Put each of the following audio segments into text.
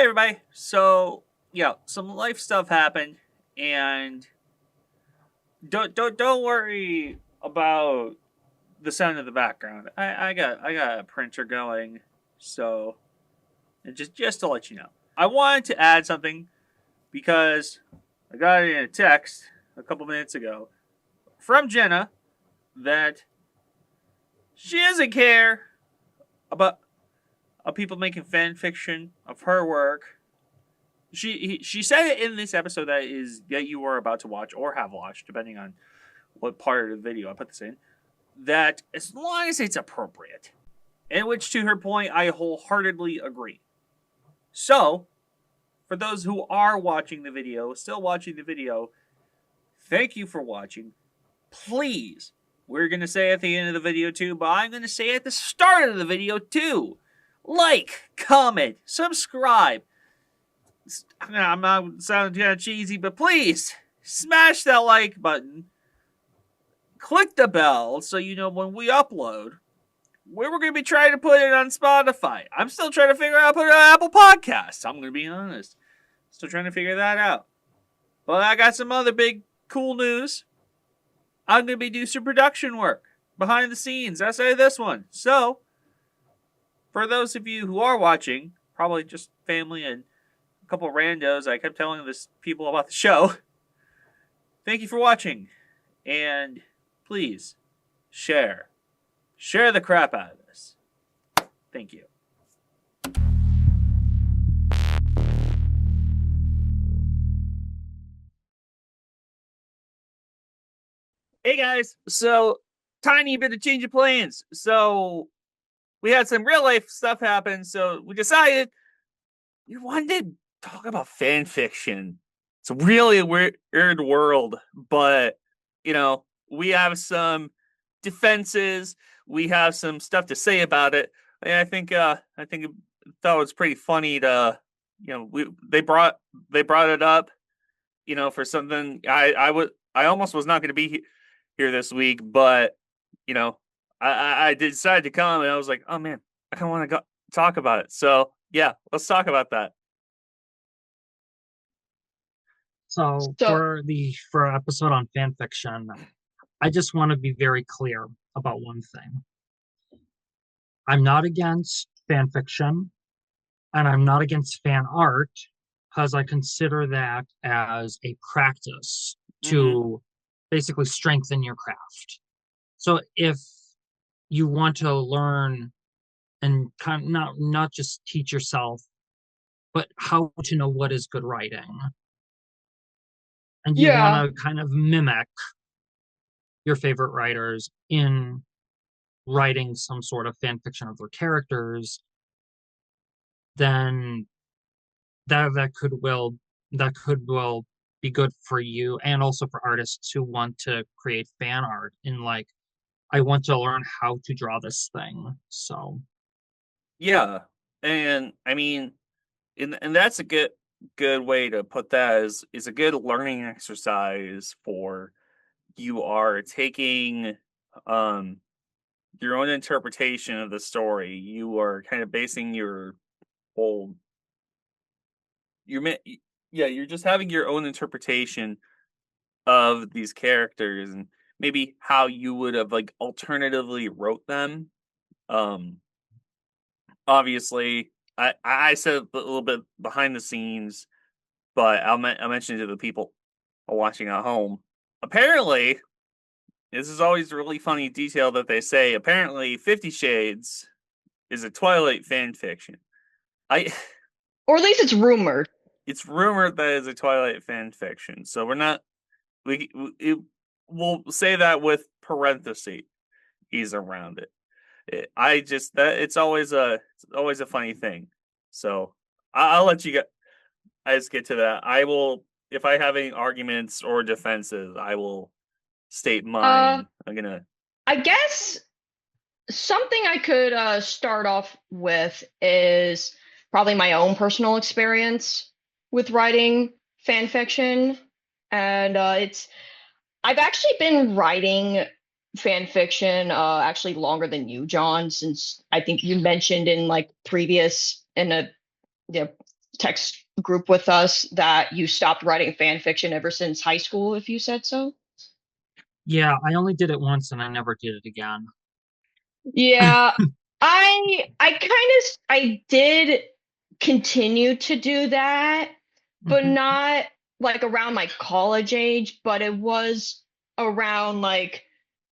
everybody. So, some life stuff happened, and don't worry about the sound in the background. I got a printer going, so just to let you know. I wanted to add something because I got it in a text a couple minutes ago from Jenna that she doesn't care about people making fan fiction of her work. She said it in this episode that you were about to watch or have watched, depending on what part of the video I put this in, that as long as it's appropriate. In which, to her point, I wholeheartedly agree. So, for those who are watching the video, still watching the video, thank you for watching. Please, we're going to say at the end of the video too, but I'm going to say at the start of the video too. Like, comment, subscribe. I'm not sounding kind of cheesy, but please, smash that like button. Click the bell so you know when we upload. We're going to be trying to put it on Spotify. I'm still trying to figure out how to put it on Apple Podcasts. I'm going to be honest. Still trying to figure that out. But I got some other big, cool news. I'm going to be doing some production work behind the scenes outside of this one. So, for those of you who are watching, probably just family and a couple of randos, I kept telling this people about the show. Thank you for watching. And please, share. Share the crap out of this. Thank you. Hey guys, so tiny bit of change of plans. So we had some real life stuff happen, so we decided we wanted to talk about fan fiction. It's really a weird world, but we have some defenses. We have some stuff to say about it. And I think thought it was pretty funny to they brought it up, for something I almost was not going to be here this week, but I decided to come, and I was like, oh man, I kind of want to talk about it. So yeah, let's talk about that. So for episode on fan fiction, I just want to be very clear about one thing. I'm not against fan fiction, and I'm not against fan art, because I consider that as a practice to basically strengthen your craft. So if you want to learn and kind of not just teach yourself, but how to know what is good writing, and you want to kind of mimic your favorite writers in writing some sort of fan fiction of their characters, then that could well be good for you, and also for artists who want to create fan art in I want to learn how to draw this thing. So yeah, and I mean, and that's a good way to put that, is a good learning exercise for you are taking your own interpretation of the story. You are kind of basing your whole you're just having your own interpretation of these characters, and maybe how you would have alternatively wrote them. Obviously I said a little bit behind the scenes, but I'll mention it to the people watching at home. Apparently, this is always a really funny detail that they say. Apparently, 50 Shades is a Twilight fan fiction. Or at least it's rumored. It's rumored that it's a Twilight fan fiction. So we're not. We'll say that with parentheses around it. It's always a funny thing. So I'll let you guys get to that. I will, if I have any arguments or defenses, I will state mine. I guess something I could start off with is probably my own personal experience with writing fan fiction, and I've actually been writing fan fiction actually longer than you, John, since I think you mentioned in text group with us that you stopped writing fan fiction ever since high school, if you said so. Yeah, I only did it once and I never did it again. Yeah, I did continue to do that, but Mhm. not like around my college age, but it was around like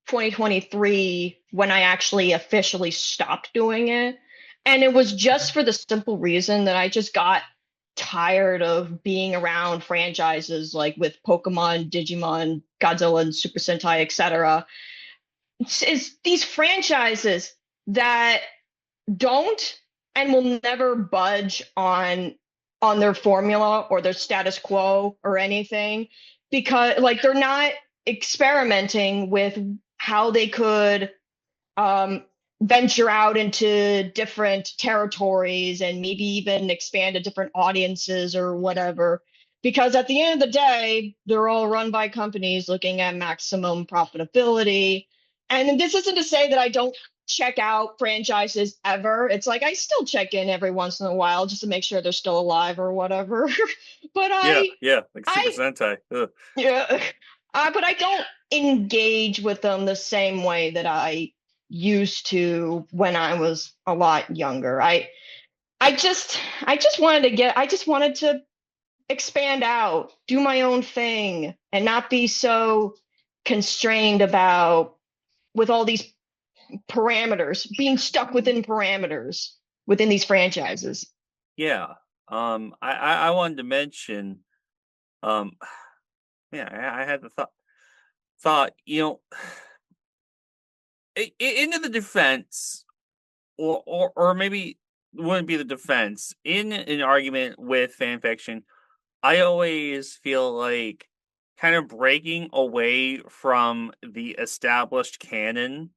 2023 when I actually officially stopped doing it. And it was just for the simple reason that I just got tired of being around franchises like with Pokemon, Digimon, Godzilla, and Super Sentai, etc. It's these franchises that don't and will never budge on their formula or their status quo or anything, because like they're not experimenting with how they could um, venture out into different territories and maybe even expand to different audiences or whatever. Because at the end of the day, they're all run by companies looking at maximum profitability. And this isn't to say that I don't check out franchises ever. It's like I still check in every once in a while just to make sure they're still alive or whatever. but Yeah, like Super I, Sentai. Ugh. yeah, but I don't engage with them the same way that I used to when I was a lot younger. I just wanted to expand out, do my own thing, and not be so constrained about with all these parameters, being stuck within parameters within these franchises. Yeah. I wanted to mention, um, yeah, I had the thought, into the defense, or maybe wouldn't be the defense in an argument with fan fiction. I always feel like kind of breaking away from the established canon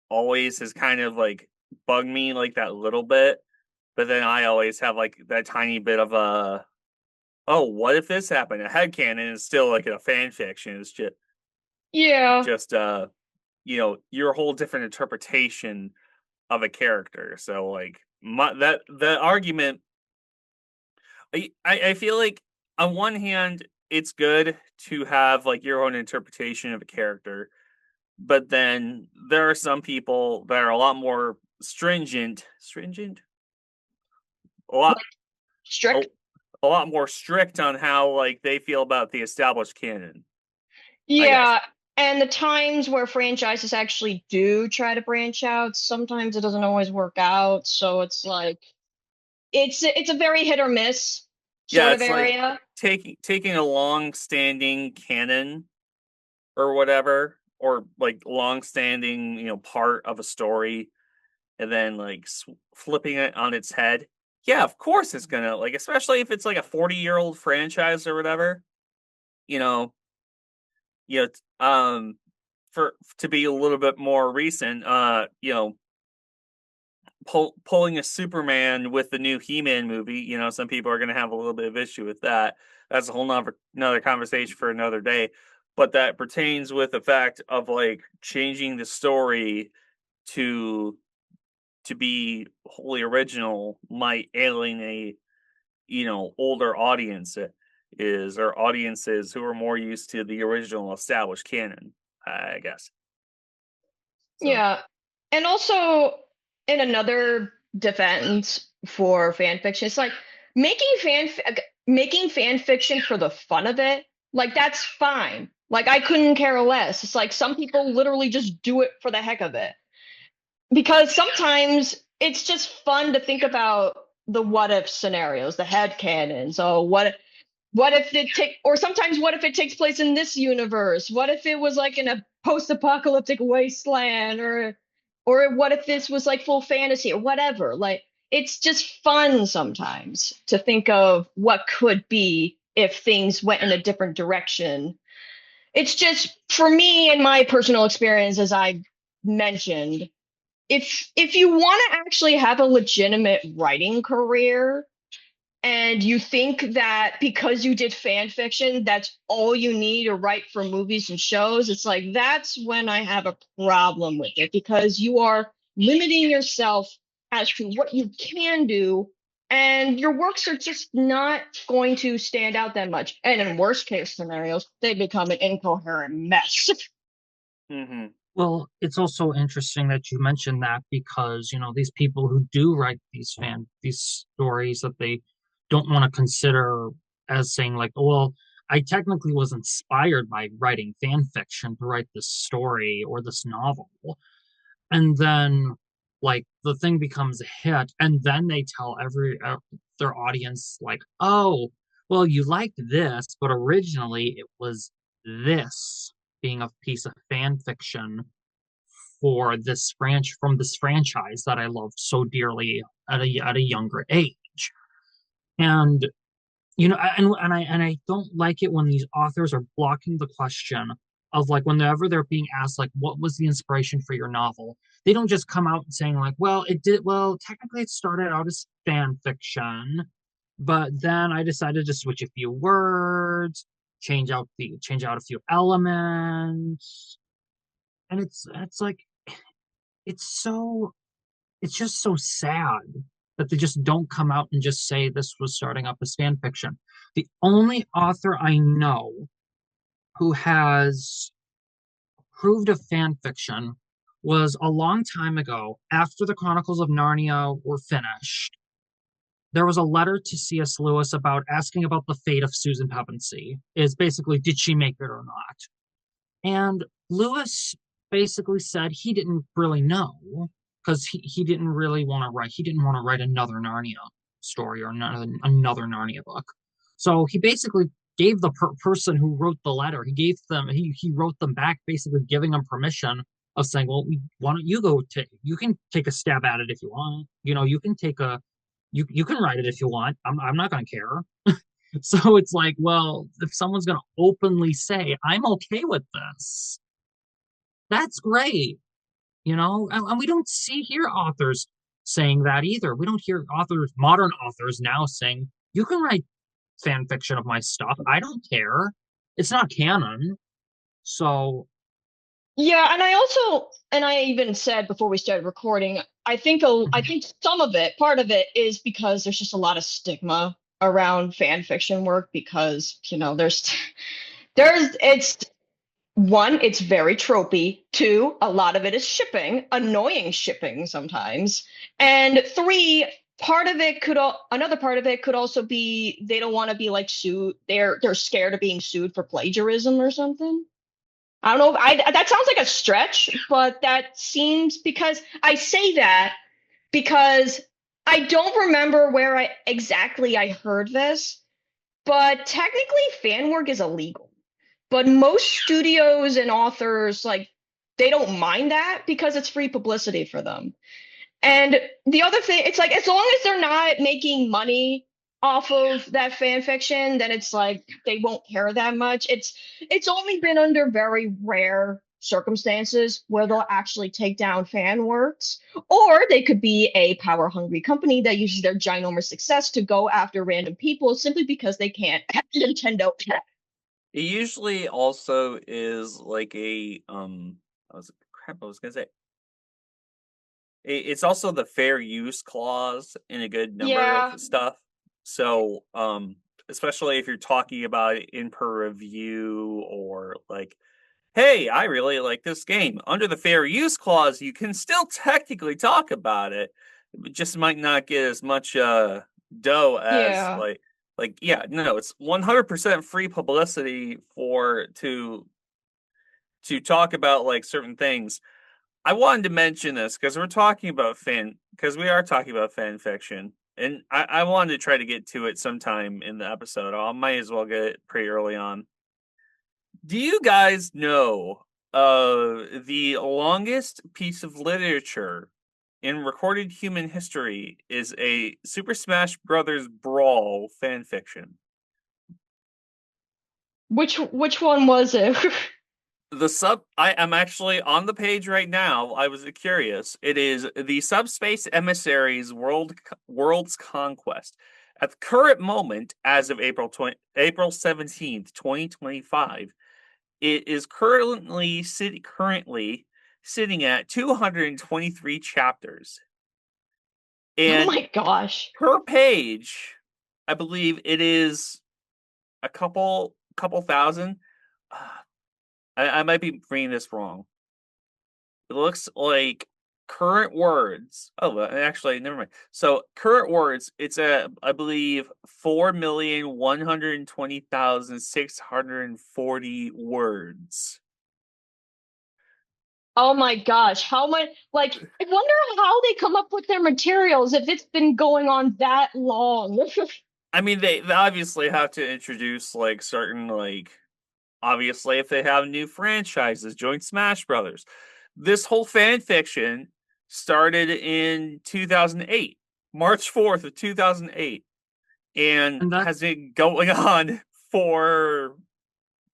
always has kind of like bugged me like that little bit. But then I always have like that tiny bit of a, oh, what if this happened? A headcanon is still like a fan fiction. It's Yeah. just your whole different interpretation of a character. So like that the argument, I feel like on one hand it's good to have like your own interpretation of a character, but then there are some people that are a lot more stringent, a lot a, Strict. a lot more strict on how like they feel about the established canon, I guess. Yeah, and the times where franchises actually do try to branch out, sometimes it doesn't always work out. So it's like it's a very hit or miss Yeah, sort of it's like area. taking a long-standing canon or whatever, or like long-standing part of a story, and then like flipping it on its head. Yeah, of course it's gonna, like, especially if it's like a 40-year-old franchise or whatever. You know, you know, for to be a little bit more recent, pulling a Superman with the new He-Man movie. Some people are gonna have a little bit of issue with that. That's a whole another conversation for another day. But that pertains with the fact of like changing the story to be wholly original might alienate older audiences or audiences who are more used to the original established canon, I guess. So Yeah. And also in another defense for fan fiction, it's like making fan fiction for the fun of it, like that's fine. Like I couldn't care less. It's like some people literally just do it for the heck of it. Because sometimes it's just fun to think about the what if scenarios, the head canons. Oh, what if it take or sometimes what if it takes place in this universe? What if it was like in a post-apocalyptic wasteland, or what if this was like full fantasy or whatever? Like it's just fun sometimes to think of what could be if things went in a different direction. It's just for me and my personal experience, as I mentioned, if you want to actually have a legitimate writing career and you think that because you did fan fiction that's all you need to write for movies and shows, it's like that's when I have a problem with it, because you are limiting yourself as to what you can do and your works are just not going to stand out that much. And in worst case scenarios, they become an incoherent mess. Mm-hmm. Well, it's also interesting that you mentioned that because, these people who do write these stories that they don't want to consider as saying like, well, I technically was inspired by writing fan fiction to write this story or this novel. And then like the thing becomes a hit and then they tell their audience like, "Oh, well, you liked this, but originally it was this being a piece of fan fiction for from this franchise that I loved so dearly at a younger age." And and I don't like it when these authors are blocking the question of like whenever they're being asked like what was the inspiration for your novel, they don't just come out saying like, well, technically it started out as fan fiction, but then I decided to switch a few words, change out a few elements. And it's like it's it's just so sad that they just don't come out and just say this was starting up as fan fiction. The only author I know who has approved of fan fiction was a long time ago after the Chronicles of Narnia were finished. There was a letter to C.S. Lewis about asking about the fate of Susan Pevensey. Is basically, did she make it or not? And Lewis basically said he didn't really know because he didn't really want to write. He didn't want to write another Narnia story or another Narnia book. So he basically gave the person who wrote the letter. He wrote them back, basically giving them permission of saying, well, why don't you you can take a stab at it if you want. You can you can write it if you want. I'm not going to care. So it's like, well, if someone's going to openly say, I'm okay with this, that's great, And we don't hear authors saying that either. We don't hear modern authors now saying, you can write fan fiction of my stuff. I don't care. It's not canon. So, Yeah, and I even said before we started recording, I think some of it, part of it is because there's just a lot of stigma around fan fiction work because, it's one, it's very tropey. Two, a lot of it is shipping, annoying shipping sometimes. And three, another part of it could also be they don't want to be like sued. They're scared of being sued for plagiarism or something. I don't know. That sounds like a stretch, but that seems because I say that because I don't remember where I heard this, but technically fan work is illegal. But most studios and authors like they don't mind that because it's free publicity for them. And the other thing, it's like as long as they're not making money off of that fan fiction, then it's like they won't care that much. It's only been under very rare circumstances where they'll actually take down fan works, or they could be a power hungry company that uses their ginormous success to go after random people simply because they can't have Nintendo. It usually also is like I was gonna say it's also the fair use clause in a good number Yeah. of stuff. So, especially if you're talking about it in per review or like, hey, I really like this game. Under the fair use clause, you can still technically talk about it. It just might not get as much dough as Yeah. yeah, no, it's 100% free publicity to talk about like certain things. I wanted to mention this because we are talking about fan fiction, and I wanted to try to get to it sometime in the episode. I might as well get it pretty early on. Do you guys know the longest piece of literature in recorded human history is a Super Smash Brothers Brawl fan fiction? Which one was it? I am actually on the page right now. I was curious. It is the Subspace Emissaries World's Conquest. At the current moment, as of April 17th, 2025, it is currently sitting at 223 chapters. Oh And my gosh. per page, I believe it is a couple thousand. Uh, I might be reading this wrong. It looks like current words. Oh, actually, never mind. So current words, it's I believe 4,120,640 words. Oh my gosh. How much, like, I wonder how they come up with their materials if it's been going on that long. I mean, they obviously have to introduce like certain like obviously if they have new franchises, join Smash Brothers. This whole fan fiction started in 2008, March 4th of 2008, and And that has been going on for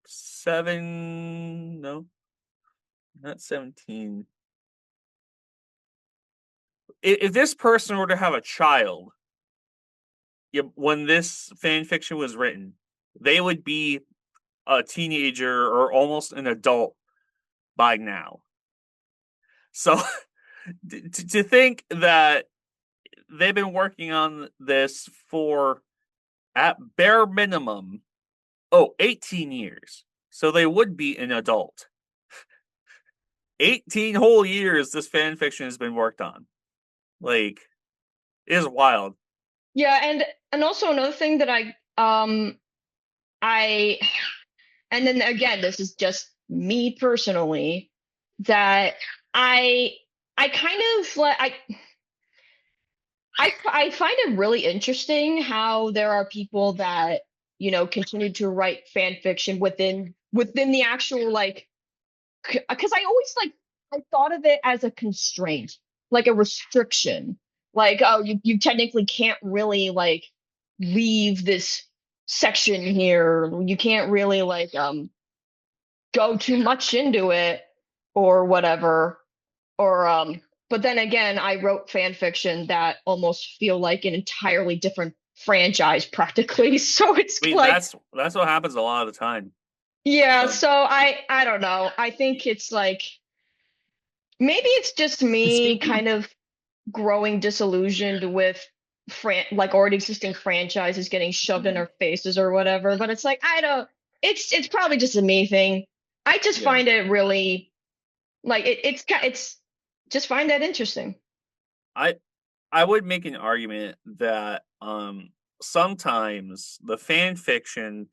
seven, no, not 17. If this person were to have a child, when this fan fiction was written, they would be a teenager or almost an adult by now. So to think that they've been working on this for at bare minimum 18 years, so they would be an adult. 18 whole years this fan fiction has been worked on. Like, it is wild. Yeah, and also another thing that I and then again, this is just me personally, that I I kind of like I find it really interesting how there are people that, continue to write fan fiction within the actual, like, because I always, like, I thought of it as a constraint, like a restriction. Like, oh, you technically can't really, like, leave this section here. You can't really, like, go too much into it or whatever. Or but then again, I wrote fan fiction that almost feel like an entirely different franchise practically. So it's I mean, like, that's what happens a lot of the time. yeah, so I don't know. I think it's like, maybe it's just me speaking of kind of growing disillusioned with like already existing franchises getting shoved in our faces or whatever, but it's like, I don't, it's probably just a me thing. I just Yeah. find it really, like, it's just find that interesting. I I would make an argument that sometimes the fan fiction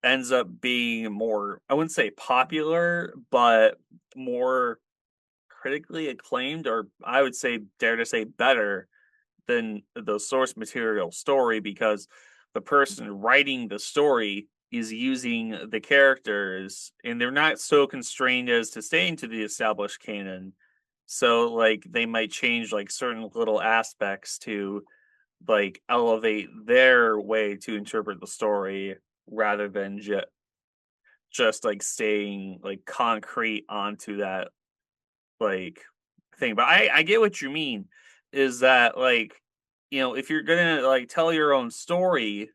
ends up being more, I wouldn't say popular, but more critically acclaimed, or I would say, dare to say, better than the source material story, because the person writing the story is using the characters and they're not so constrained as to stay into the established canon. So like they might change like certain little aspects to like elevate their way to interpret the story rather than just like staying like concrete onto that like thing. But I get what you mean, is that like, if you're gonna like tell your own story,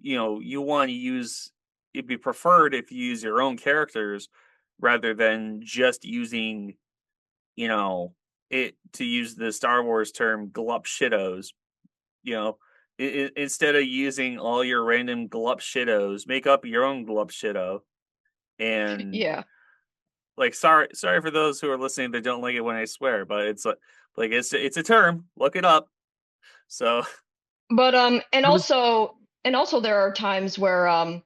you want to use, it'd be preferred if you use your own characters rather than just using, you know it, to use the Star Wars term, glup shittos. you know Instead of using all your random glup shittos, make up your own glup shitto. And Yeah. like, sorry for those who are listening that don't like it when I swear, but like it's a term. Look it up. So But I was and also there are times where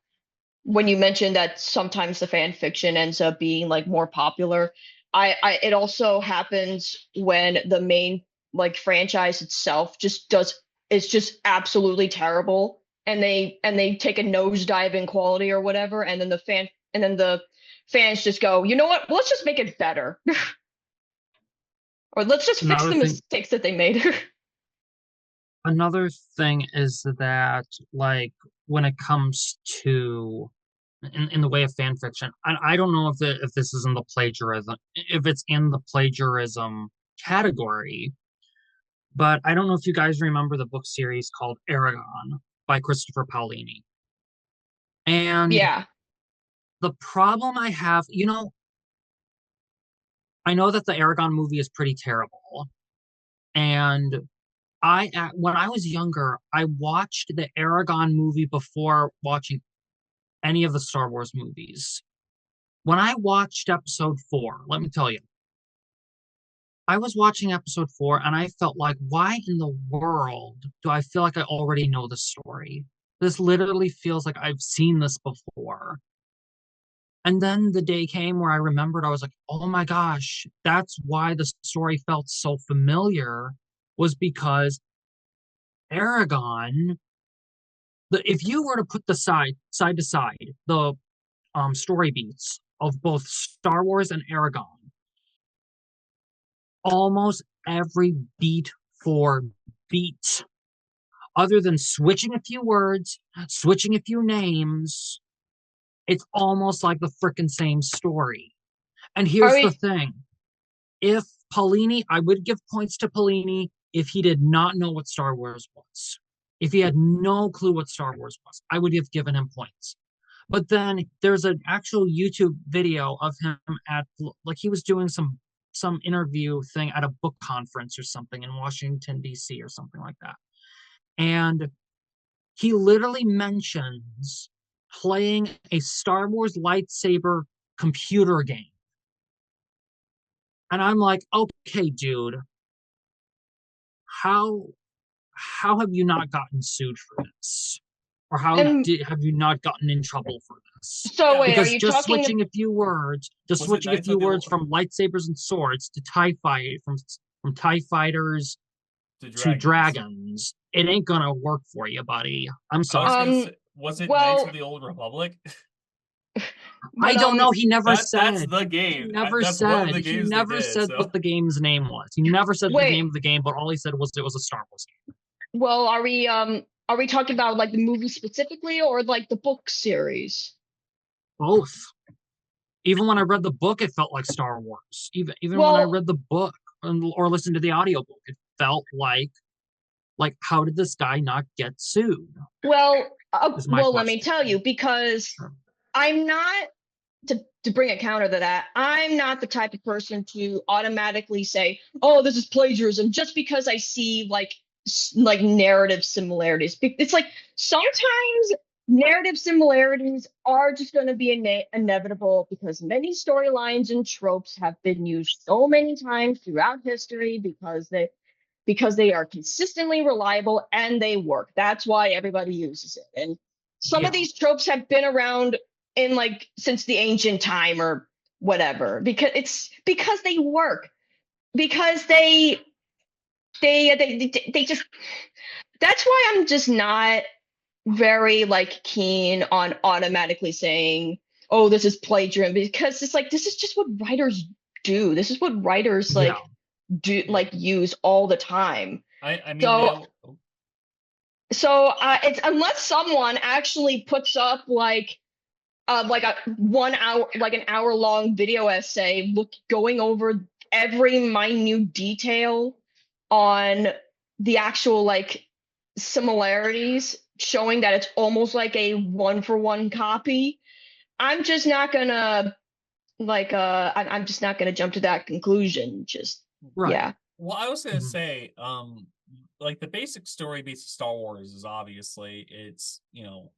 when you mentioned that sometimes the fan fiction ends up being like more popular, I it also happens when the main, like, franchise itself just does, it's just absolutely terrible, and they take a nosedive in quality or whatever, and then the fans just go, you know what, let's just make it better. Or let's just fix another the thing. mistakes that they made. Another thing is that, like, when it comes to in the way of fan fiction, I don't know if this is in the plagiarism, if it's in the plagiarism category, but I don't know if you guys remember the book series called Aragon by Christopher Paolini. And Yeah. the problem I have, I know that the Aragon movie is pretty terrible, and when I was younger, I watched the Aragon movie before watching any of the Star Wars movies. When I watched episode 4, let me tell you, I was watching episode 4 and I felt like, why in the world do I feel like I already know the story? This literally feels like I've seen this before. And then the day came where I remembered, I was like, oh my gosh, that's why the story felt so familiar, was because Aragon, if you were to put the side to side, the story beats of both Star Wars and Aragon, almost every beat for beat, other than switching a few words, switching a few names, it's almost like the frickin' same story. And here's the thing. If Paulini, I would give points to Paulini if he did not know what Star Wars was. If he had no clue what Star Wars was, I would have given him points. But then there's an actual YouTube video of him at, like, he was doing some interview thing at a book conference or something in Washington, D.C. or something like that. And he literally mentions playing a Star Wars lightsaber computer game. And I'm like, okay, dude, how have you not gotten sued for this? Or how have you not gotten in trouble for this? So wait, because are you just talking switching a few words, from lightsabers and swords to from TIE fighters to dragons, it ain't gonna work for you, buddy. I'm sorry. Was it Knights of the Old Republic? I don't know. He never said. That's the game. He never said. He never said what the game's name was. He never said the name of the game, but all he said was it was a Star Wars game. Well, are we talking about like the movie specifically or like the book series? Both. Even when I read the book, it felt like Star Wars. Even when I read the book or listened to the audiobook, it felt like how did this guy not get sued? Well, let me tell you, because I'm not, to bring a counter to that, I'm not the type of person to automatically say, oh, this is plagiarism just because I see like narrative similarities. It's like sometimes narrative similarities are just going to be inevitable because many storylines and tropes have been used so many times throughout history because they are consistently reliable and they work. That's why everybody uses it. And some of these tropes have been around in since the ancient time or whatever, because they work, because they just, that's why I'm just not very keen on automatically saying, oh, this is plagiarism, because it's this is just what writers do. This is what writers do, use all the time. I mean, it's unless someone actually puts up a 1 hour, an hour-long video essay going over every minute detail on the actual similarities, showing that it's almost like a one-for-one copy. I'm just not gonna I'm just not gonna jump to that conclusion. Yeah. Well, I was gonna say, the basic story beats of Star Wars is obviously it's the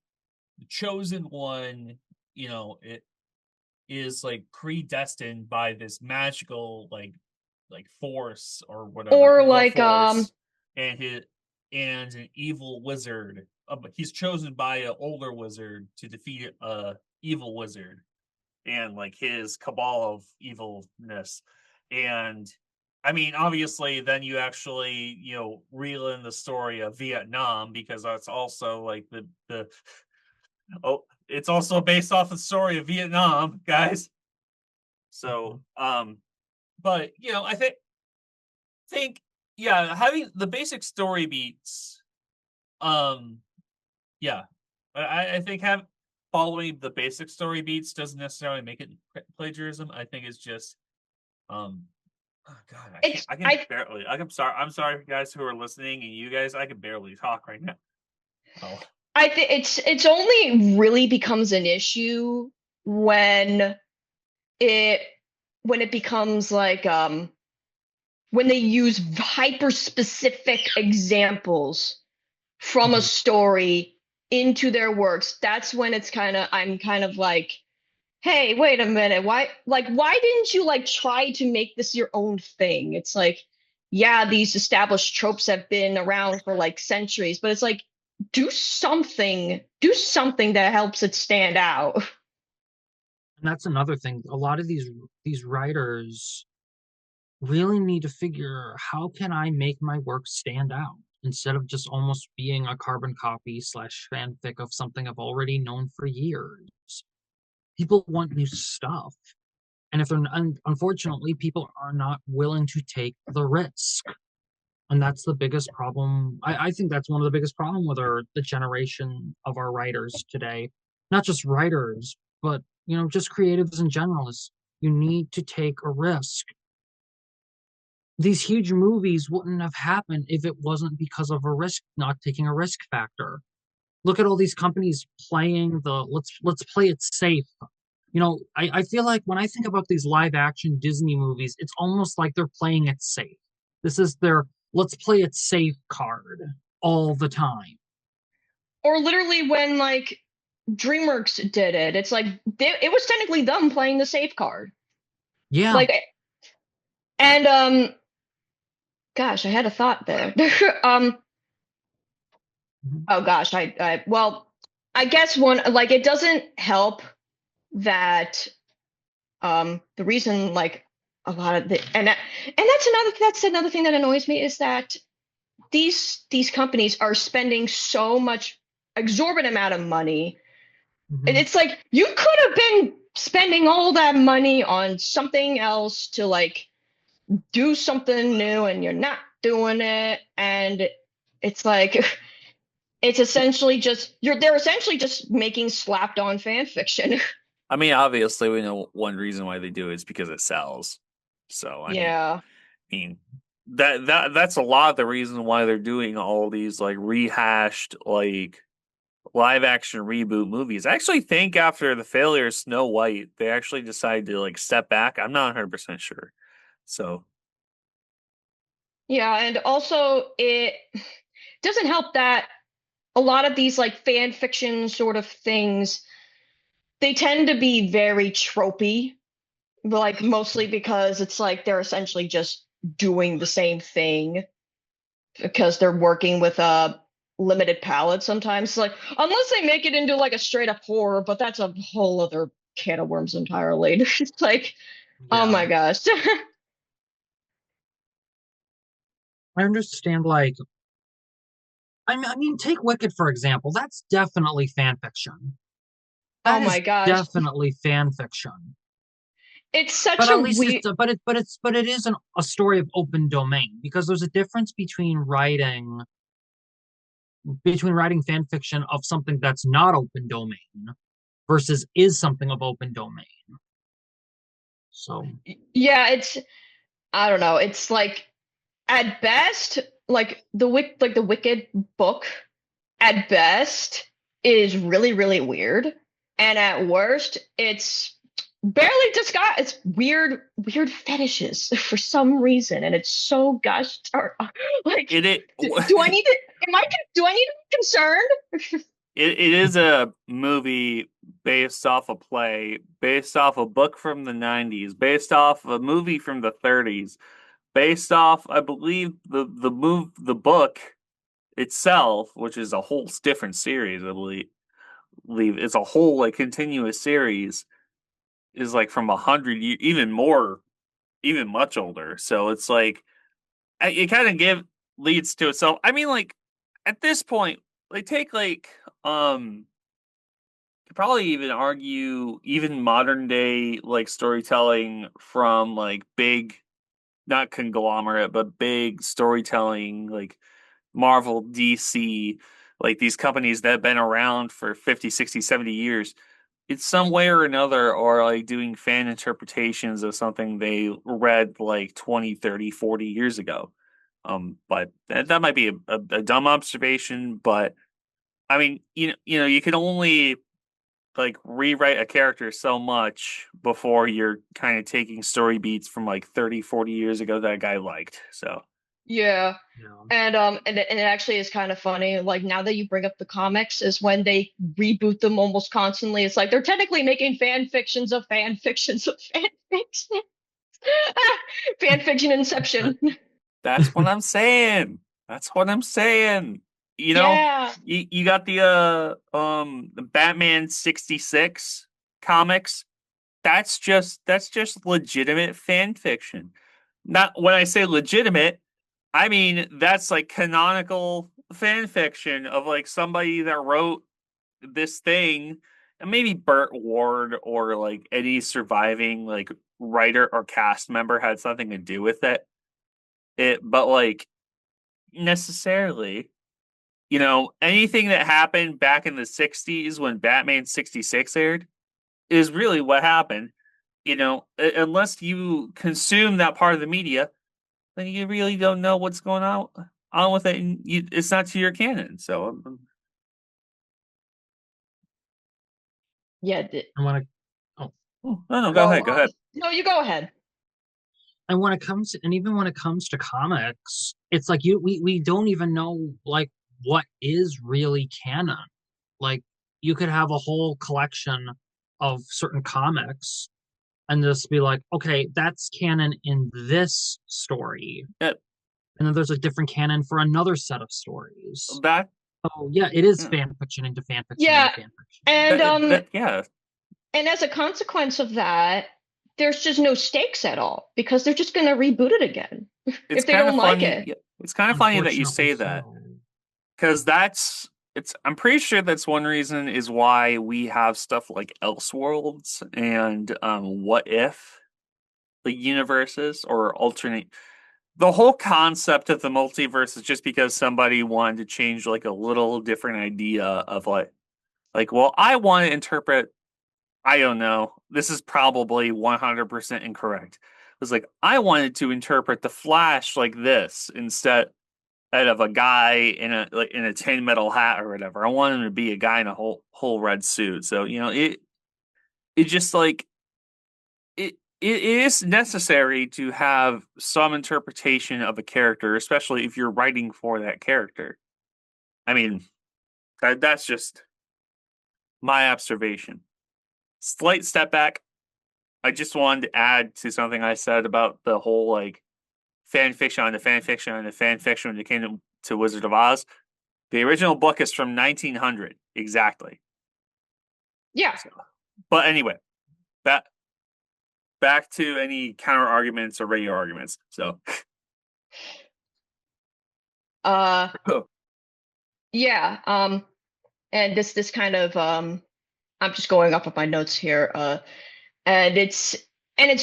chosen one. It is predestined by this magical force or whatever, or and an evil wizard. But he's chosen by an older wizard to defeat a evil wizard and his cabal of evilness. And I mean, obviously, then you actually reel in the story of Vietnam, because that's also it's also based off the story of Vietnam, guys. So, but I think having the basic story beats, I think following the basic story beats doesn't necessarily make it plagiarism. I think it's just, oh God, I'm sorry, guys who are listening, and you guys, I can barely talk right now. Oh. I think it's only really becomes an issue when it becomes when they use hyper specific examples from a Mhm. story into their works, that's when I'm kind of like, hey, wait a minute, why didn't you like try to make this your own thing? It's like, yeah, these established tropes have been around for like centuries, but it's like, do something that helps it stand out. And that's another thing. A lot of these writers really need to figure, how can I make my work stand out instead of just almost being a carbon copy slash fanfic of something I've already known for years. People want new stuff. And if they're unfortunately, people are not willing to take the risk. And that's the biggest problem. I think that's one of the biggest problem with the generation of our writers today. Not just writers, but just creatives in general, is you need to take a risk. These huge movies wouldn't have happened if it wasn't because of not taking a risk factor. Look at all these companies playing the let's play it safe. I feel like when I think about these live action Disney movies, it's almost like they're playing it safe. This is their let's play it safe card all the time. Or literally when like DreamWorks did it, it's like it was technically them playing the safe card. Yeah. Like, and gosh, I had a thought there. Oh gosh, well, I guess one, like, it doesn't help that the reason, like, a lot of the and that's another thing that annoys me, is that these companies are spending so much exorbitant amount of money. And it's like, you could have been spending all that money on something else to like do something new, and you're not doing it. And it's like, it's essentially just they're essentially just making slapped on fan fiction. I mean, obviously, we know one reason why they do it is because it sells. So Yeah. I mean that's a lot of the reason why they're doing all these like rehashed like live action reboot movies. I actually think after the failure of Snow White, they actually decided to like step back. I'm not 100% sure. So Yeah, and also it doesn't help that a lot of these like fan fiction sort of things, they tend to be very tropey, like mostly because it's like they're essentially just doing the same thing because they're working with a limited palette sometimes. Like, unless they make it into like a straight up horror, but that's a whole other can of worms entirely. It's like, oh my gosh. I understand, like, I mean, take Wicked for example. That's definitely fan fiction. Oh That my is gosh. definitely fan fiction. It's such But a at least weird. it is a story of open domain, because there's a difference between writing fan fiction of something that's not open domain versus is something of open domain. So Yeah, it's, I don't know. It's like, at best, like the Wicked book, at best, is really, really weird. And at worst, it's barely disguised. It's weird fetishes for some reason. And it's so gosh darn, like, do I need to, do I need to be concerned? it is a movie based off a play, based off a book from the 90s, based off a movie from the 30s, based off, I believe, the book itself, which is a whole different series, I believe. It's a whole like continuous series, is like from 100 years, even more, even much older. So it's like it kind of leads to itself. I mean, like at this point, like take like could probably even argue even modern day like storytelling from like big, not conglomerate, but big storytelling like Marvel, DC, like these companies that have been around for 50, 60, 70 years. It's some way or another, or like doing fan interpretations of something they read like 20, 30, 40 years ago. But that might be a dumb observation, but I mean, you know, you can only like rewrite a character so much before you're kind of taking story beats from like 30, 40 years ago that a guy liked. So Yeah. Yeah. And it actually is kind of funny. Like now that you bring up the comics, is when they reboot them almost constantly. It's like they're technically making fan fictions of fan fictions of fan fiction. Fan fiction inception. that's what I'm saying. That's what I'm saying. You know, Yeah. you got the Batman 66 comics. That's just legitimate fan fiction. Not when I say legitimate, I mean that's like canonical fan fiction of like somebody that wrote this thing, and maybe Burt Ward or like any surviving like writer or cast member had something to do with it, but like necessarily, anything that happened back in the 60s when Batman 66 aired is really what happened. Unless you consume that part of the media, then you really don't know what's going on with it, and it's not to your canon. So, Yeah. And when it, oh, no, go ahead, go ahead. No, you go ahead. and when it comes to, and even when it comes to comics, it's like we don't even know like what is really canon. Like you could have a whole collection of certain comics and just be like, okay, that's canon in this story. Yep. And then there's a different canon for another set of stories. That So yeah, it is fan fiction into fan fiction Yeah, into fan fiction. and yeah. And as a consequence of that, there's just no stakes at all because they're just going to reboot it again It's if they kind don't of like funny. it. Yeah, it's kind of funny that you say that, because I'm pretty sure that's one reason is why we have stuff like Elseworlds and What If, the universes or alternate. The whole concept of the multiverse is just because somebody wanted to change like a little different idea of well, I want to interpret. I don't know. This is probably 100% incorrect. It was like I wanted to interpret the Flash like this instead of a guy in a tin metal hat or whatever. I wanted him to be a guy in a whole red suit. So it just like it is necessary to have some interpretation of a character, especially if you're writing for that character. I mean, that's just my observation. Slight step back. I just wanted to add to something I said about the whole like fan fiction on the fan fiction on the fan fiction when it came to Wizard of Oz. The original book is from 1900 exactly. Yeah. So, but anyway, back to any counter arguments or regular arguments. So, yeah. And this kind of I'm just going off of my notes here. And it's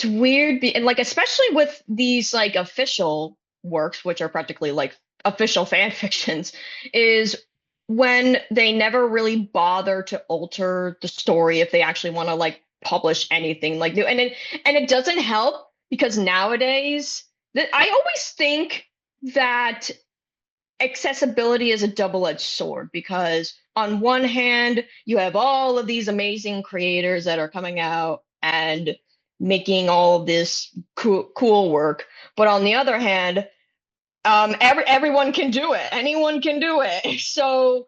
weird, and like especially with these like official works, which are practically like official fan fictions, is when they never really bother to alter the story if they actually want to like publish anything like new. And it doesn't help because nowadays that I always think that accessibility is a double-edged sword because on one hand you have all of these amazing creators that are coming out and making all of this cool work, but on the other hand everyone can do it, anyone can do it. So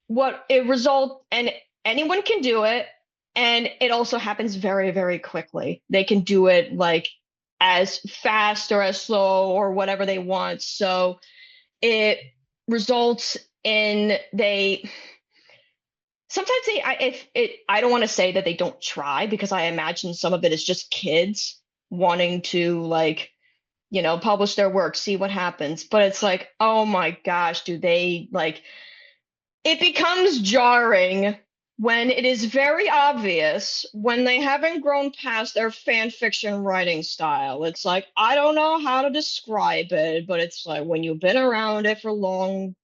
what it result and anyone can do it, and it also happens very, very quickly. They can do it like as fast or as slow or whatever they want. So it results in I don't want to say that they don't try, because I imagine some of it is just kids wanting to like, publish their work, see what happens. But it's like, oh my gosh, do they like, it becomes jarring when it is very obvious when they haven't grown past their fan fiction writing style. It's like, I don't know how to describe it, but it's like when you've been around it for a long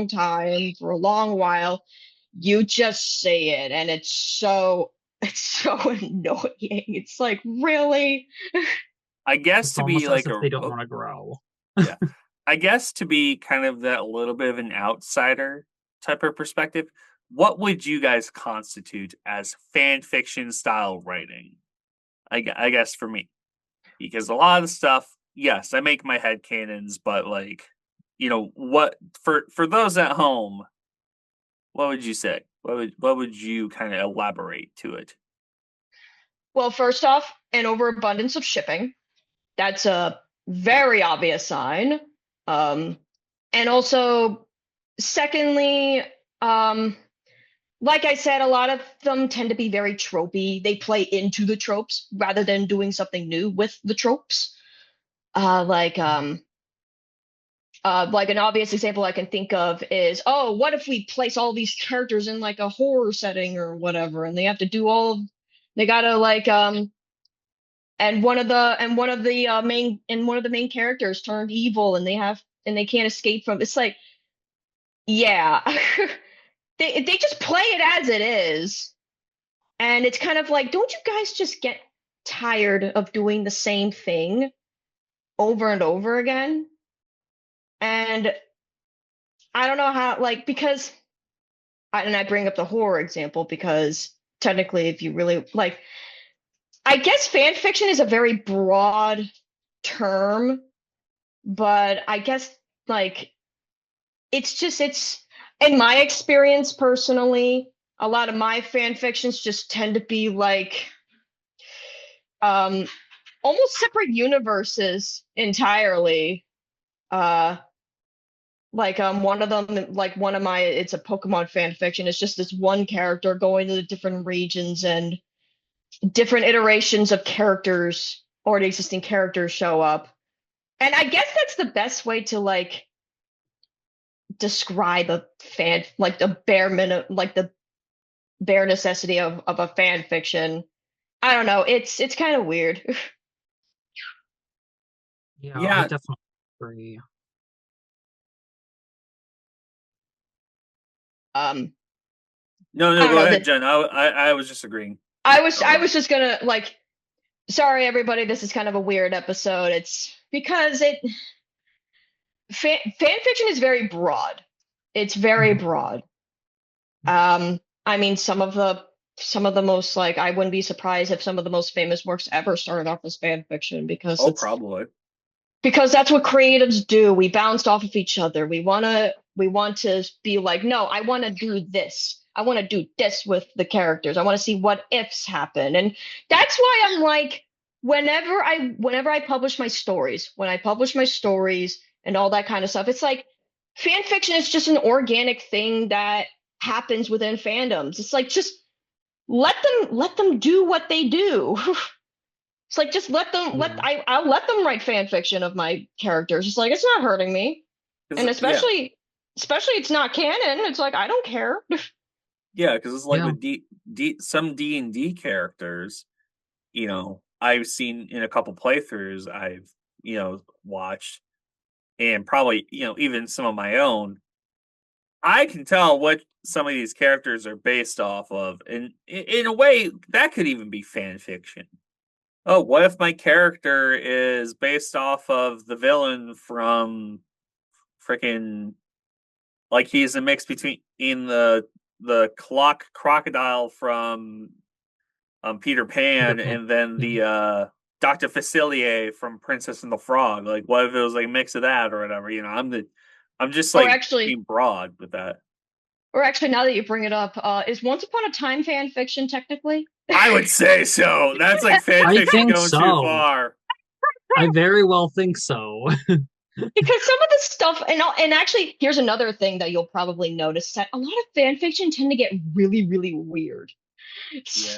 time, for a long while, you just say it, and it's so annoying. It's like, really? I guess It's to almost be as like if they don't want to grow. Yeah, I guess to be kind of that little bit of an outsider type of perspective, what would you guys constitute as fan fiction style writing? I guess for me, because a lot of the stuff, yes, I make my head canons, but like, what for those at home, what would you say? What would you kind of elaborate to it? Well, first off, an overabundance of shipping. That's a very obvious sign. And also, secondly, like I said, a lot of them tend to be very tropey. They play into the tropes rather than doing something new with the tropes. Like an obvious example I can think of is, oh, what if we place all these characters in like a horror setting or whatever, and they have to do they gotta like and one of the main characters turned evil, and they can't escape from. It's like, yeah, they just play it as it is, and it's kind of like, don't you guys just get tired of doing the same thing over and over again? And I don't know how, like, because I bring up the horror example because technically, if you really like, I guess fan fiction is a very broad term, but I guess like it's in my experience personally, a lot of my fan fictions just tend to be like almost separate universes entirely. One of them, like one of my, it's a Pokemon fan fiction. It's just this one character going to the different regions, and different iterations of characters, already existing characters, show up. And I guess that's the best way to like describe a fan, like the bare necessity of a fan fiction. I don't know. It's kind of weird. Yeah, Yeah. I definitely agree. No, I don't go know, ahead, Jen. I was just agreeing. I was just gonna like, sorry everybody, this is kind of a weird episode. It's because fan fiction is very broad. It's very broad. I mean, some of the most, like, I wouldn't be surprised if some of the most famous works ever started off as fan fiction, because Probably. because that's what creatives do. We bounce off of each other. We want to be like, no, I want to do this. I want to do this with the characters. I want to see what ifs happen. And that's why I'm like, whenever I publish my stories, when I publish my stories and all that kind of stuff, it's like fan fiction is just an organic thing that happens within fandoms. It's like, just let them do what they do. It's like, just let them I'll let them write fan fiction of my characters. It's like, it's not hurting me. And especially it's not canon. It's like, I don't care. Yeah, because it's like with some D&D characters, I've seen in a couple playthroughs I've, watched, and probably, even some of my own, I can tell what some of these characters are based off of. And in a way, that could even be fan fiction. Oh, what if my character is based off of the villain from freaking, like, he's a mix between the crocodile from Peter Pan and then the Dr. Facilier from Princess and the Frog. Like, what if it was like a mix of that or whatever? I'm just like being broad with that. Or actually, now that you bring it up, is Once Upon a Time fan fiction technically? I would say so. That's like fan fiction going too far. I very well think so. Because some of the stuff, and actually, here's another thing that you'll probably notice, that a lot of fan fiction tend to get really, really weird.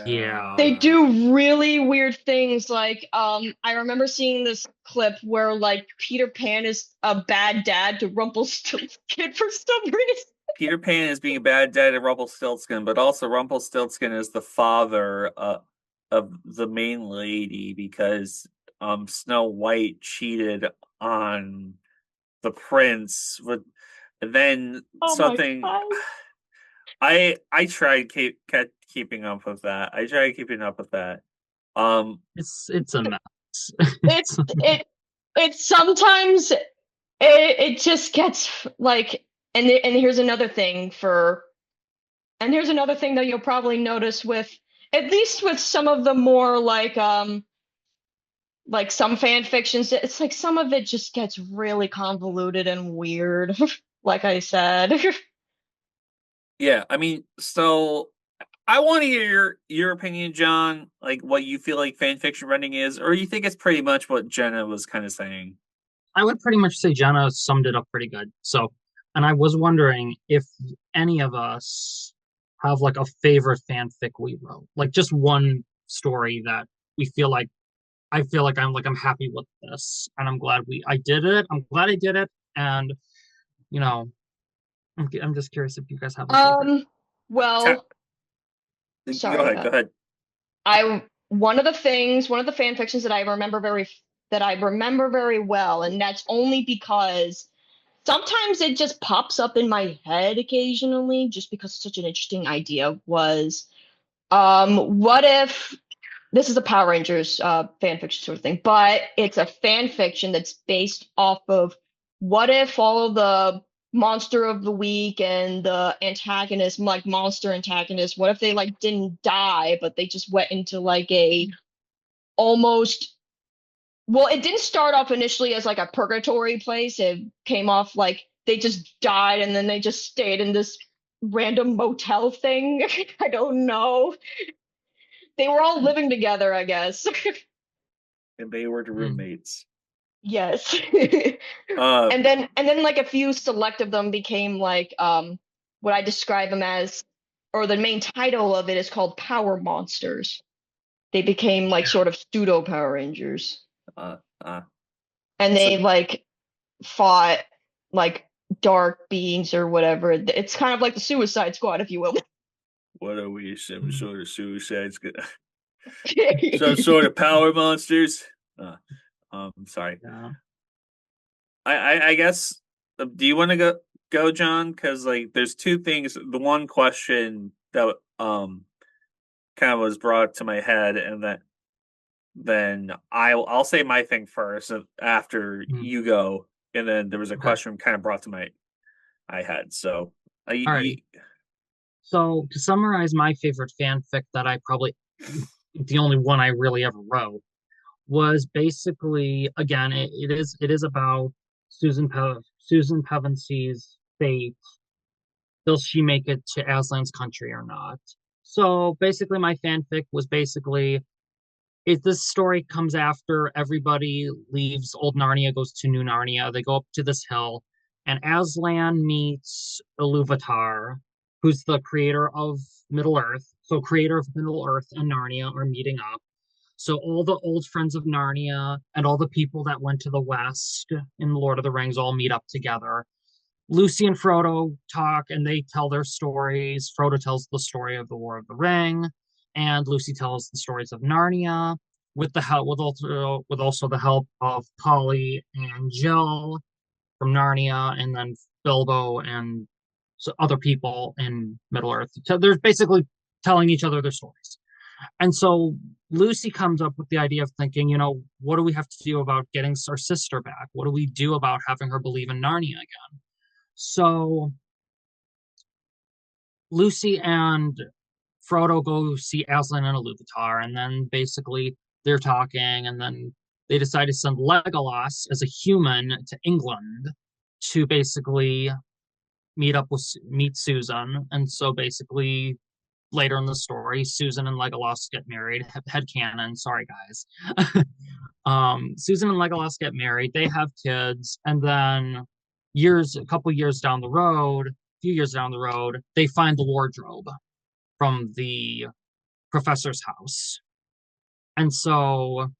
Yeah. They do really weird things. Like, I remember seeing this clip where like Peter Pan is a bad dad to Rumpelstiltskin for some reason. Peter Pan is being a bad dad to Rumpelstiltskin, but also Rumpelstiltskin is the father of the main lady, because Snow White cheated on the prince with, and then something. I tried keeping up with that. It's a mess. It's sometimes it just gets like, and here's another thing for And here's another thing that you'll probably notice with, at least with some of the more like some fan fictions, it's like some of it just gets really convoluted and weird, like I said. Yeah, I mean, so I want to hear your opinion, John, like what you feel like fan fiction writing is, or you think it's pretty much what Jenna was kind of saying? I would pretty much say Jenna summed it up pretty good. So, and I was wondering if any of us have like a favorite fanfic we wrote, like just one story that we feel like I feel like I'm happy with this, and I'm glad I did it. I'm glad I did it, and you know, I'm just curious if you guys have a favorite. Well, Go sorry. ahead, go ahead. One of the fan fictions that I remember very well, and that's only because sometimes it just pops up in my head occasionally, just because it's such an interesting idea, was what if this is a Power Rangers fan fiction sort of thing, but it's a fan fiction that's based off of what if all of the monster of the week and the antagonist, like monster antagonist, what if they like didn't die, but they just went into like a almost, well, it didn't start off initially as like a purgatory place. It came off like they just died and then they just stayed in this random motel thing. I don't know. They were all living together, I guess. And they were the roommates. Yes. Uh, and then like a few select of them became like what I describe them as, or the main title of it is called Power Monsters. They became like sort of pseudo Power Rangers. uh, And they so- like fought like dark beings or whatever. It's kind of like the Suicide Squad, if you will. What are we? Some sort of suicides? Some sort of power monsters? Sorry. Yeah. I guess. Do you want to go, John? Because like, there's two things. The one question that kind of was brought to my head, and that then I'll say my thing first after you go, and then there was a question kind of brought to my head. So, Alrighty. So to summarize my favorite fanfic that I probably the only one I really ever wrote was basically, again, it is about Susan Pevensy's fate. Will she make it to Aslan's country or not? So basically my fanfic was basically, if this story comes after everybody leaves old Narnia, goes to new Narnia, they go up to this hill, and Aslan meets Iluvatar, who's the creator of Middle Earth. So creator of Middle Earth and Narnia are meeting up. So all the old friends of Narnia and all the people that went to the West in Lord of the Rings all meet up together. Lucy and Frodo talk and they tell their stories. Frodo tells the story of the War of the Ring, and Lucy tells the stories of Narnia with the help with also the help of Polly and Jill from Narnia, and then Bilbo and other people in Middle Earth. So they're basically telling each other their stories. And so Lucy comes up with the idea of thinking, what do we have to do about getting our sister back? What do we do about having her believe in Narnia again? So Lucy and Frodo go see Aslan and Iluvatar, and then basically they're talking, and then they decide to send Legolas as a human to England to basically meet Susan. And so basically later in the story, Susan and Legolas get married. Headcanon, sorry guys. Susan and Legolas get married. They have kids, and then a few years down the road, they find the wardrobe from the professor's house, and so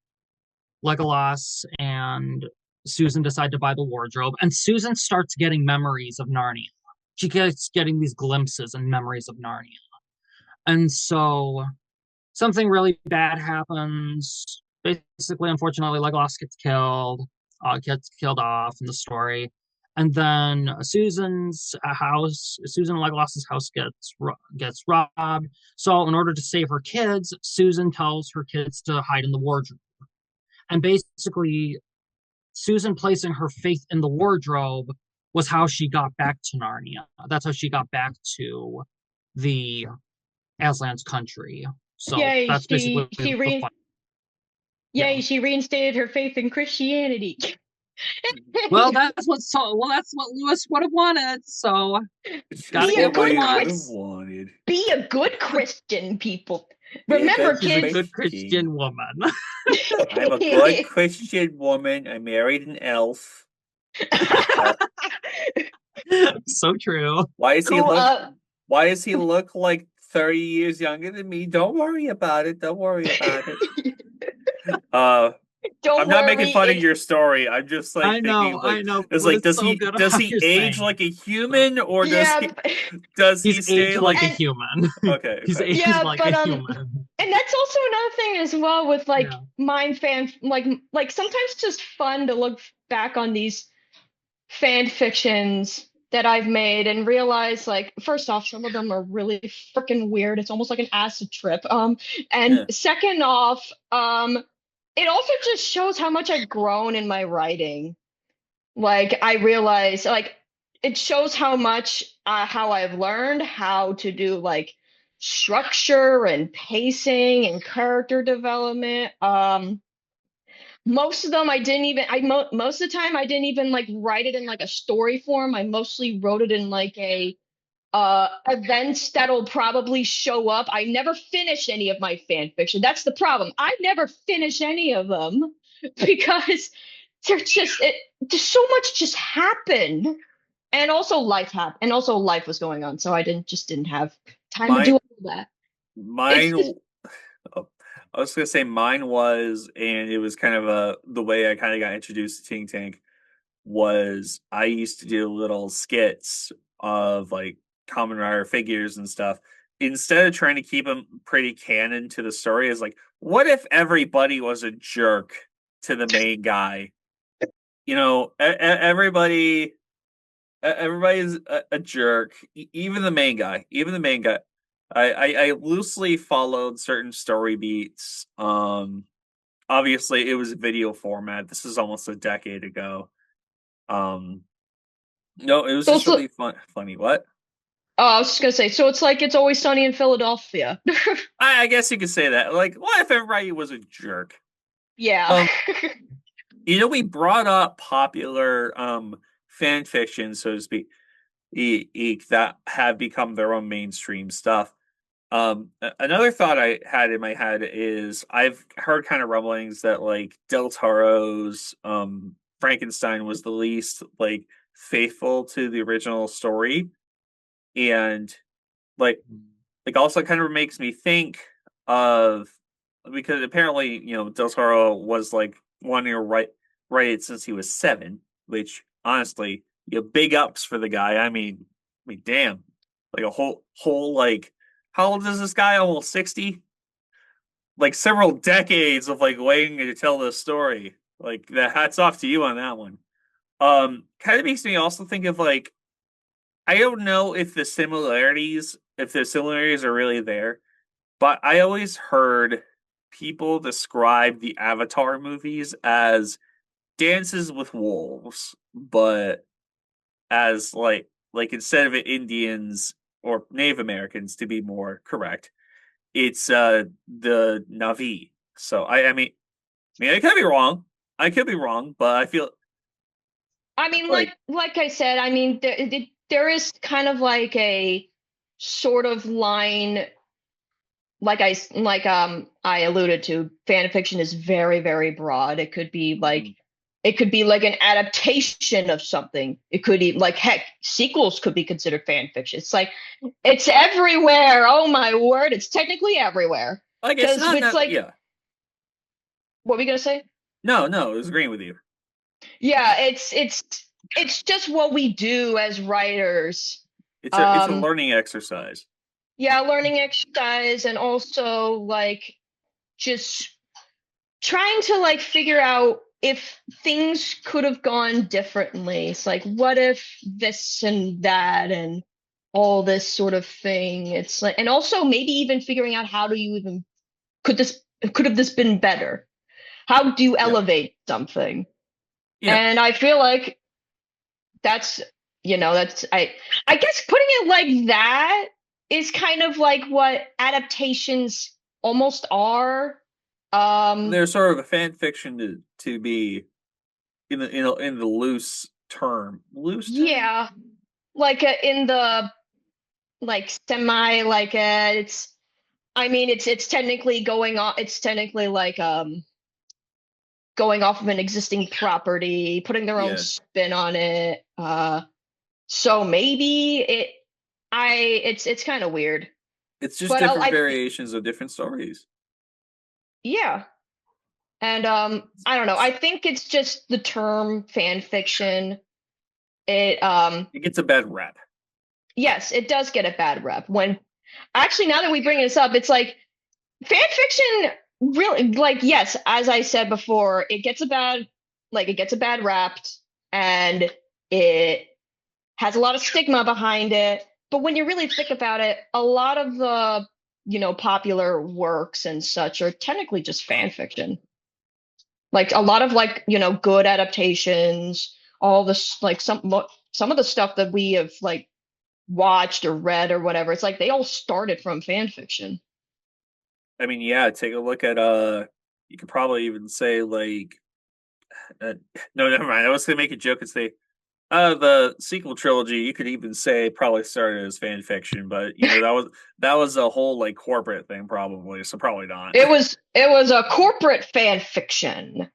Legolas and Susan decide to buy the wardrobe, and Susan starts getting memories of Narnia. She gets getting these glimpses and memories of Narnia. And so something really bad happens. Basically, unfortunately, Legolas gets killed off in the story. And then Susan and Legolas's house gets robbed. So in order to save her kids, Susan tells her kids to hide in the wardrobe. And basically, Susan placing her faith in the wardrobe was how she got back to Narnia. That's how she got back to the Aslan's country. So Yay, that's basically she the re fight. Yay, Yeah. she reinstated her faith in Christianity. Well, that's what Lewis would have wanted. So It's gotta Be just a get what what he good we would have Chris. wants. wanted. Be a good Christian, people. Be a Remember, good She's a kids. good Christian. Christian woman. I'm a good Christian woman. I married an elf. So true. Why does he Who look? Why does he look like 30 years younger than me? Don't worry about it. Don't worry about it. Don't I'm not making worry, fun of it's your story. I'm just like I thinking, know, like, but what is does so he good does about he you're age saying? like a human, or yeah, does he He's stay aged like a and human. okay? He's Okay. aged yeah, like but a human. and that's also another thing as well with like Yeah. mind fan like sometimes it's just fun to look back on these fan fictions that I've made and realize like first off some of them are really freaking weird. It's almost like an acid trip. And Yeah. second off, it also just shows how much I've grown in my writing. Like I realize like it shows how much how I've learned how to do like structure and pacing and character development. Most of them I didn't even most of the time I didn't even like write it in like a story form. I mostly wrote it in like a events that'll probably show up. I never finish any of my fan fiction. That's the problem. I never finish any of them because they're just so much just happened. And also life happened. And also life was going on. So I didn't have time to do My all that. It's mine. just Oh, I was gonna say mine was, and it was kind of the way I kind of got introduced to TinkTank was I used to do little skits of like common writer figures and stuff. Instead of trying to keep them pretty canon to the story, is like, what if everybody was a jerk to the main guy? Everybody's a jerk. Even the main guy. Even the main guy. I loosely followed certain story beats. Obviously, it was a video format. This is almost a decade ago. Um, no, it was so just it's, really funny. What? I was just gonna say, so it's like it's always sunny in Philadelphia. I guess you could say that. Like, what if everybody was a jerk? Yeah. We brought up popular fan fiction, so to speak, that have become their own mainstream stuff. Another thought I had in my head is I've heard kind of rumblings that like Del Toro's Frankenstein was the least like faithful to the original story, and like also kind of makes me think of, because apparently Del Toro was like wanting to write it since he was 7, which honestly, big ups for the guy. I mean, damn, like a whole like, how old is this guy? Almost 60. Like several decades of like waiting to tell this story. Like, the hats off to you on that one. Kind of makes me also think of like, I don't know if the similarities are really there, but I always heard people describe the Avatar movies as Dances with Wolves, but as like instead of Indians or Native Americans, to be more correct, it's the Navi. So I mean I could be wrong. I could be wrong, but I feel I mean, like like I said, I mean, there is kind of like a sort of line, I alluded to. Fan fiction is very very broad. It could be like an adaptation of something. It could be like heck, sequels could be considered fan fiction. It's like it's everywhere. Oh my word, it's technically everywhere. like it's Because it's not like, yeah. what were we gonna say? No, I was agreeing with you. Yeah, it's just what we do as writers. It's a learning exercise. Yeah, learning exercise and also like just trying to like figure out if things could have gone differently. It's like what if this and that and all this sort of thing. It's like, and also maybe even figuring out how do you even could this could have this been better? How do you Yeah. elevate something? Yeah. And I feel like that's that's I guess putting it like that is kind of like what adaptations almost are. They're sort of a fan fiction to be in the loose term. Loose term? Yeah, like in the like semi like it's. I mean, it's technically going on. It's technically like going off of an existing property, putting their own Yeah. spin on it. So maybe it's kind of weird. It's just But different variations of different stories. yeah. And I don't know. I think it's just the term fan fiction. It gets a bad rep. Yes, it does get a bad rep. When actually now that we bring this up, it's like fan fiction really, like, yes, as I said before, it gets a bad rap, and it has a lot of stigma behind it. But when you really think about it, a lot of the, popular works and such are technically just fan fiction. Like a lot of good adaptations, all this like some of the stuff that we have like watched or read or whatever, it's like they all started from fan fiction. I mean, yeah, take a look at you could probably even say like no, never mind. I was gonna make a joke and say the sequel trilogy, you could even say probably started as fan fiction, but that was a whole like corporate thing probably, so probably not. It was a corporate fan fiction.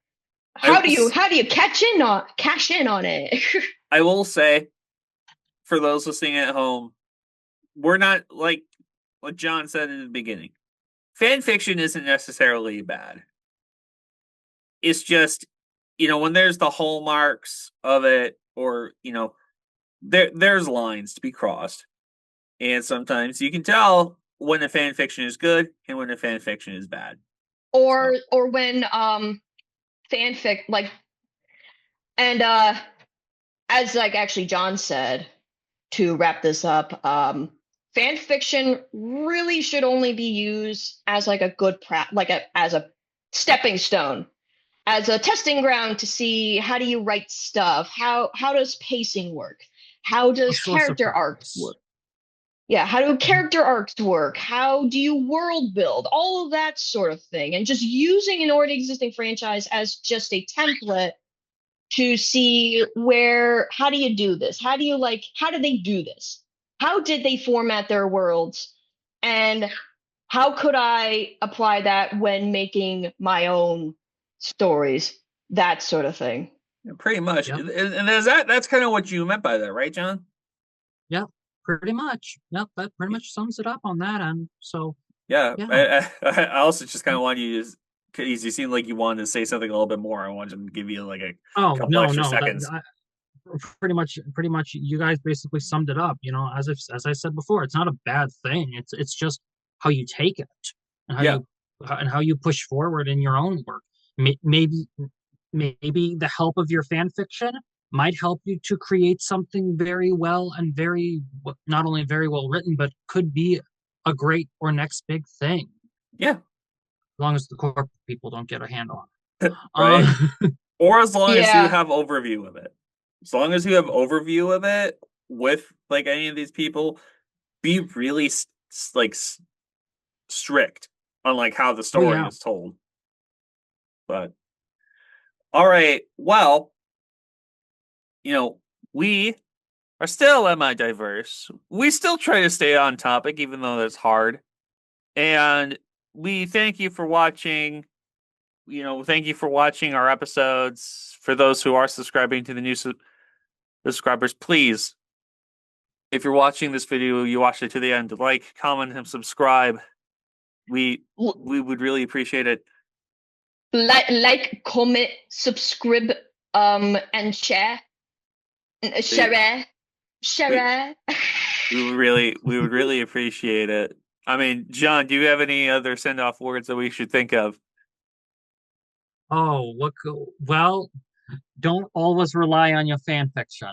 How do you cash in on it? I will say, for those listening at home, we're not like what John said in the beginning. Fan fiction isn't necessarily bad. It's just, when there's the hallmarks of it, or there's lines to be crossed, and sometimes you can tell when a fan fiction is good and when a fan fiction is bad, or when fanfic like, and as like actually John said, to wrap this up, fan fiction really should only be used as like a good as a stepping stone, as a testing ground to see how do you write stuff, how does pacing work, how does character arcs work. Yeah, how do character arcs work? How do you world build? All of that sort of thing. And just using an already existing franchise as just a template to see how do you do this? How do they do this? How did they format their worlds? And how could I apply that when making my own stories? That sort of thing. Yeah, pretty much. Yep. And that's kind of what you meant by that, right, John? Yeah, pretty much. Yep, that pretty much sums it up on that end. So yeah. I also just kind of wanted you to, because you seemed like you wanted to say something a little bit more. I wanted to give you like a couple extra seconds. Pretty much you guys basically summed it up. As I said before, it's not a bad thing. It's just how you take it and how you push forward in your own work. Maybe the help of your fan fiction might help you to create something very well and not only very well written, but could be a great or next big thing. Yeah. As long as the corporate people don't get a hand on it. Right. Or as long as you have overview of it. As long as you have overview of it with like any of these people, be really like strict on like how the story is told. But all right, well, we are still M.I.Diverse. We still try to stay on topic, even though that's hard. And we thank you for watching. Thank you for watching our episodes. For those who are subscribing to the new subscribers, please, if you're watching this video, you watched it to the end, like, comment, and subscribe. We would really appreciate it. Like, comment, subscribe, and share. Share. We would really appreciate it. I mean, John, do you have any other send-off words that we should think of? Oh, well, don't always rely on your fan fiction.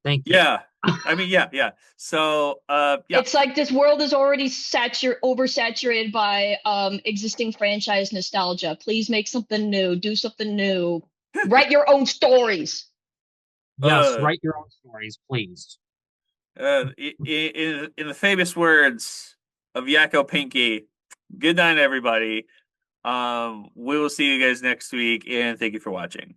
Thank you. Yeah. I mean, yeah. So, it's like this world is already oversaturated by existing franchise nostalgia. Please make something new. Do something new. Write your own stories. Yes, write your own stories, please. In the famous words of Yakko Pinky, good night, everybody. We will see you guys next week, and thank you for watching.